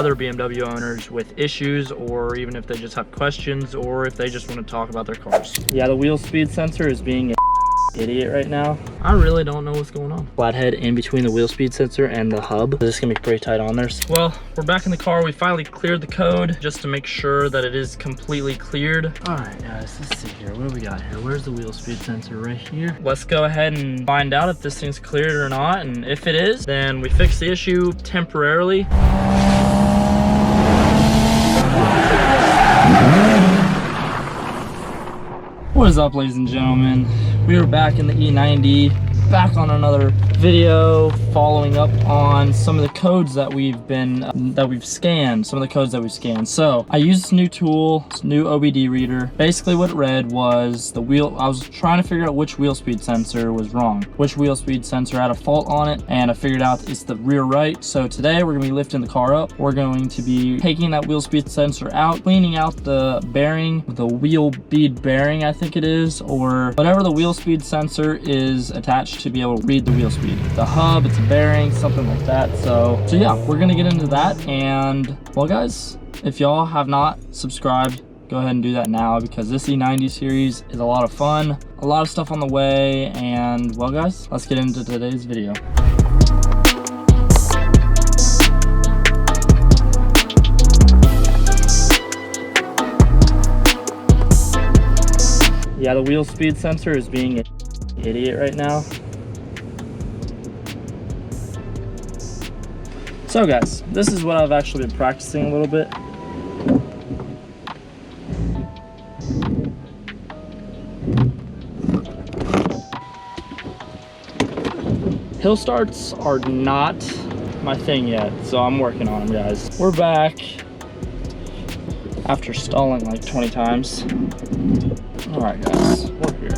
other BMW owners with issues, or even if they just have questions, or if they just want to talk about their cars. Yeah, the wheel speed sensor is being a idiot right now. I really don't know what's going on. Flathead in between the wheel speed sensor and the hub. This is gonna be pretty tight on there. Well, we're back in the car. We finally cleared the code just to make sure that it is completely cleared. All right, guys, let's see here. What do we got here? Where's the wheel speed sensor? Right here. Let's go ahead and find out if this thing's cleared or not. And if it is, then we fix the issue temporarily. What is up, ladies and gentlemen? We are back in the E90, back on another video, following up on some of the codes that we've scanned, So I used this new tool, this new OBD reader. Basically what it read was I was trying to figure out which wheel speed sensor was wrong, which wheel speed sensor had a fault on it, and I figured out it's the rear right. So today we're gonna be lifting the car up. We're going to be taking that wheel speed sensor out, cleaning out the bearing, the wheel bead bearing, I think it is, or whatever the wheel speed sensor is attached to be able to read the wheel speed. The hub, it's a bearing, something like that. So yeah, we're gonna get into that. And well, guys, if y'all have not subscribed, go ahead and do that now, because this E90 series is a lot of fun, a lot of stuff on the way. And well, guys, let's get into today's video. Yeah, the wheel speed sensor is being an idiot right now. So guys, this is what I've actually been practicing a little bit. Hill starts are not my thing yet, so I'm working on them, guys. We're back after stalling like 20 times. All right, guys, we're here.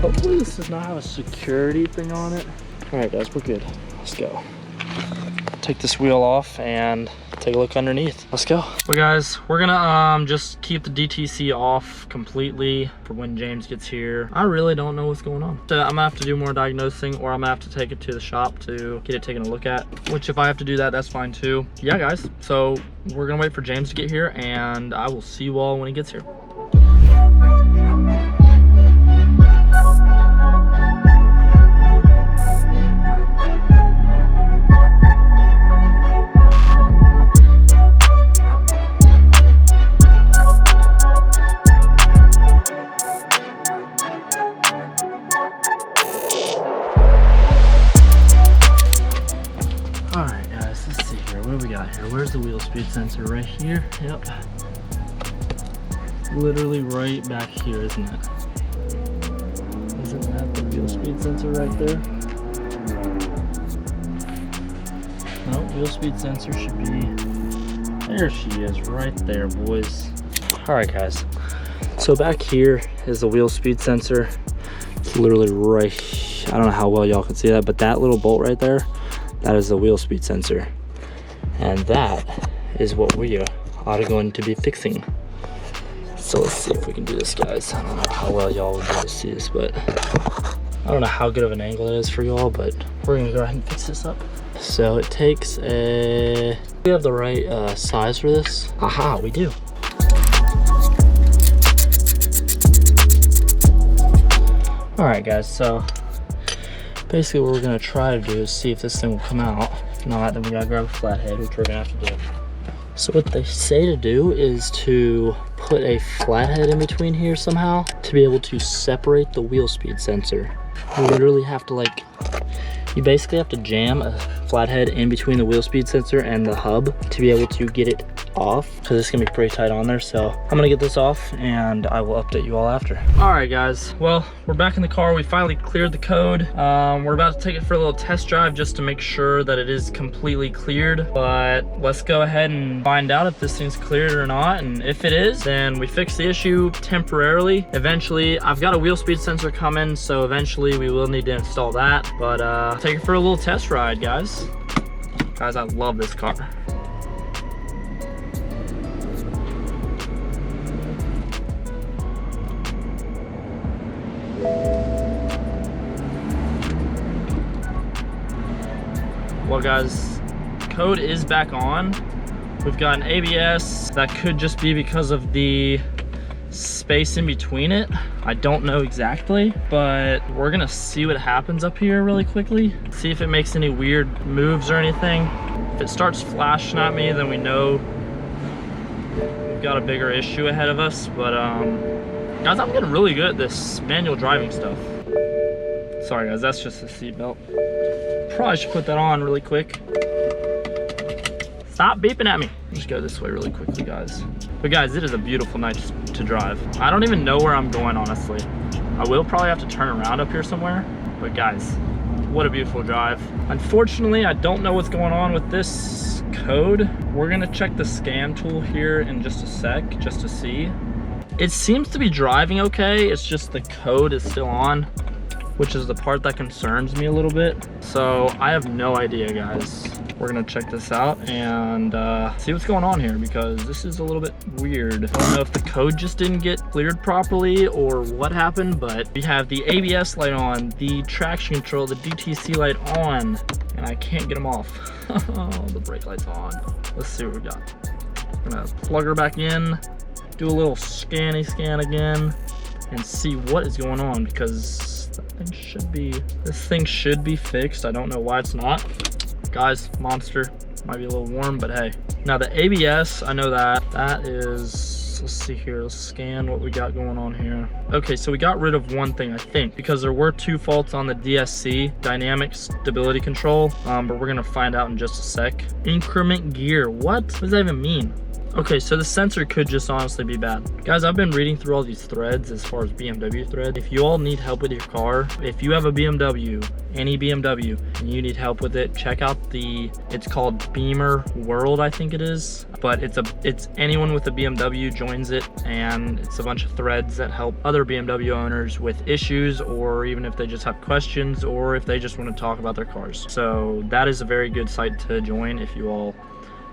Hopefully this does not have a security thing on it. All right, guys, we're good. Let's go. Take this wheel off and take a look underneath. Let's go. Well, guys, we're gonna just keep the DTC off completely for when James gets here. I really don't know what's going on. So I'm gonna have to do more diagnosing, or I'm gonna have to take it to the shop to get it taken a look at, which if I have to do that, that's fine too. Yeah, guys, so we're gonna wait for James to get here, and I will see you all when he gets here. Where's the wheel speed sensor? Right here. Yep. Literally right back here, isn't it? Isn't that the wheel speed sensor right there? No, wheel speed sensor should be... There she is, right there, boys. Alright, guys. So back here is the wheel speed sensor. It's literally right... I don't know how well y'all can see that, but that little bolt right there, that is the wheel speed sensor. And that is what we are going to be fixing. So let's see if we can do this, guys. I don't know how well y'all will be able to see this, but I don't know how good of an angle it is for y'all, but we're gonna go ahead and fix this up. So it takes a... Do we have the right size for this? Aha, we do. All right, guys, so basically what we're gonna try to do is see if this thing will come out. If not, then we gotta grab a flathead, which we're gonna have to do. So what they say to do is to put a flathead in between here somehow to be able to separate the wheel speed sensor. You literally have to you basically have to jam a flathead in between the wheel speed sensor and the hub to be able to get it off, because it's gonna be pretty tight on there. So I'm gonna get this off and I will update you all after. All right, guys, well, we're back in the car. We finally cleared the code. We're about to take it for a little test drive just to make sure that it is completely cleared, but let's go ahead and find out if this thing's cleared or not. And if it is, then we fix the issue temporarily. Eventually, I've got a wheel speed sensor coming, so eventually we will need to install that, but take it for a little test ride, guys. I love this car. Well guys, code is back on. We've got an ABS. That could just be because of the space in between it. I don't know exactly, but we're gonna see what happens up here really quickly. See if it makes any weird moves or anything. If it starts flashing at me, then we know we've got a bigger issue ahead of us. But guys, I'm getting really good at this manual driving stuff. Sorry guys, that's just the seatbelt. Probably should put that on really quick. Stop beeping at me. Just go this way really quickly, guys. But guys, it is a beautiful night to drive. I don't even know where I'm going, honestly. I will probably have to turn around up here somewhere. But guys, what a beautiful drive. Unfortunately, I don't know what's going on with this code. We're gonna check the scan tool here in just a sec, just to see. It seems to be driving okay. It's just the code is still on, which is the part that concerns me a little bit. So I have no idea, guys. We're gonna check this out and see what's going on here, because this is a little bit weird. I don't know if the code just didn't get cleared properly or what happened, but we have the ABS light on, the traction control, the DTC light on, and I can't get them off. Oh, the brake light's on. Let's see what we got. I'm gonna plug her back in, do a little scan again, and see what is going on, because this thing should be fixed. I don't know why it's not. Guys, monster. Might be a little warm, but hey. Now the ABS, I know that is, let's see here, let's scan what we got going on here. Okay, so we got rid of one thing, I think, because there were 2 faults on the DSC, dynamic stability control, but we're gonna find out in just a sec. Increment gear, what does that even mean? Okay, so the sensor could just honestly be bad. Guys, I've been reading through all these threads as far as BMW threads. If you all need help with your car, if you have a BMW, any BMW, and you need help with it, check out it's called Beamer World, I think it is. But it's anyone with a BMW joins it, and it's a bunch of threads that help other BMW owners with issues, or even if they just have questions, or if they just want to talk about their cars. So that is a very good site to join if you all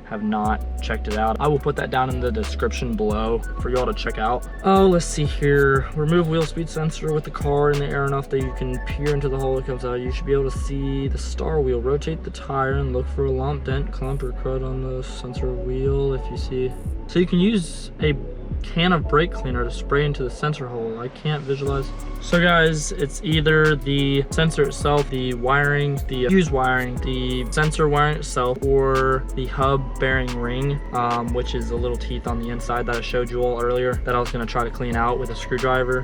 have not checked it out. I will put that down in the description below for y'all to check out. Oh, let's see here. Remove wheel speed sensor with the car in the air enough that you can peer into the hole that comes out. You should be able to see the star wheel. Rotate the tire and look for a lump, dent, clump, or crud on the sensor wheel if you see. So you can use a can of brake cleaner to spray into the sensor hole. I can't visualize. So guys, it's either the sensor itself, the wiring, the fuse wiring, the sensor wiring itself, or the hub bearing ring, which is the little teeth on the inside that I showed you all earlier that I was gonna try to clean out with a screwdriver.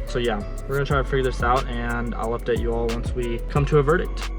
So yeah, we're gonna try to figure this out, and I'll update you all once we come to a verdict.